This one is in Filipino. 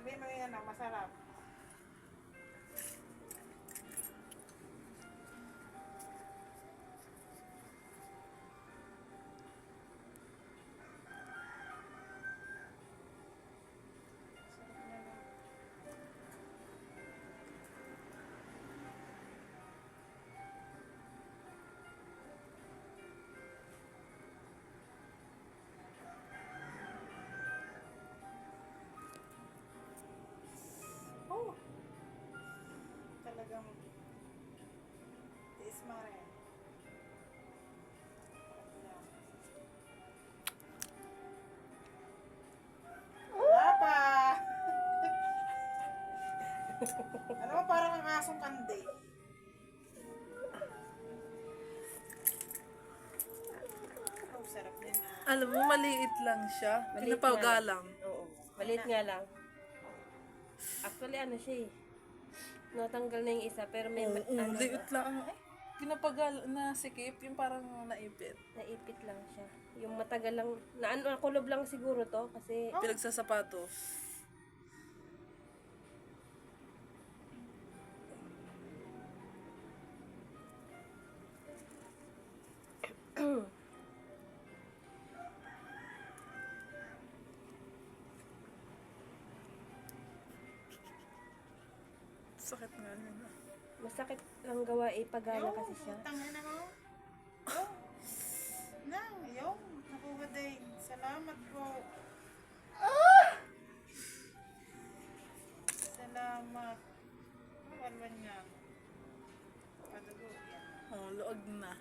Sabihin mo yan, masarap. Oh, talagang tiis mo rin. Wala pa. Ano mo, parang ang asong kandi. Oh, sarap din ah. Alam mo, maliit lang siya. Maliit Pinapagalang. Oo. Maliit nga lang. Actually, ano siya eh. Natanggal na yung isa, pero may ano, Liit lang. Eh, pinapagal na sikip, yung parang naipit. naipit lang siya. Yung matagal lang, na ano, kulob lang siguro to, kasi Pinagsasapatos. Sakit nga yun. masakit lang gawa eh, pagana kasi siya. Tangin na mo. Oh. Nang, yung. Nakuha din. Salamat po. Salamat. Kalwan niya. Padugo yan. Oh, luag na.